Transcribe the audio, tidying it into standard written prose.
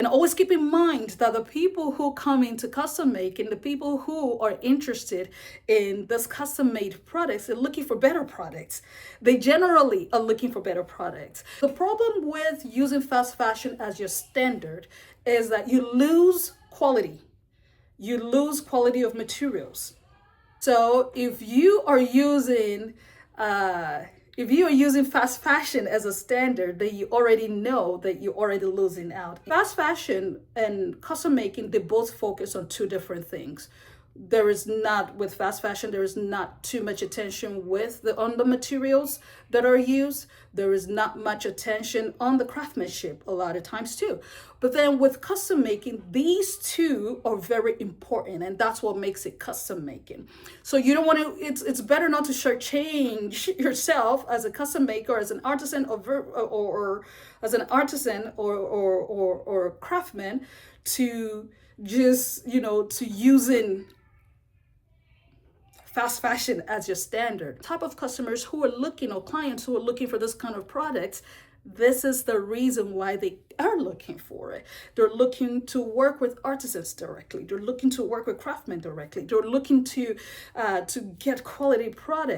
And always keep in mind that the people who come into custom making, the people who are interested in this custom made products, are looking for better products. They generally are looking for better products. The problem with using fast fashion as your standard is that you lose quality. You lose quality of materials. So if you are using fast fashion as a standard, then you already know that you're already losing out. Fast fashion and custom making, they both focus on two different things. There is not with fast fashion, there is not too much attention on the materials that are used. There is not much attention on the craftsmanship a lot of times too. But then with custom making, these two are very important, and that's what makes it custom making. So you don't want to, it's better not to shortchange yourself as a custom maker, as an artisan, or as an artisan or craftsman, to just, to using fast fashion as your standard. Type of customers who are looking, or clients who are looking for this kind of products, this is the reason why they are looking for it. They're looking to work with artisans directly. They're looking to work with craftsmen directly. They're looking to get quality products.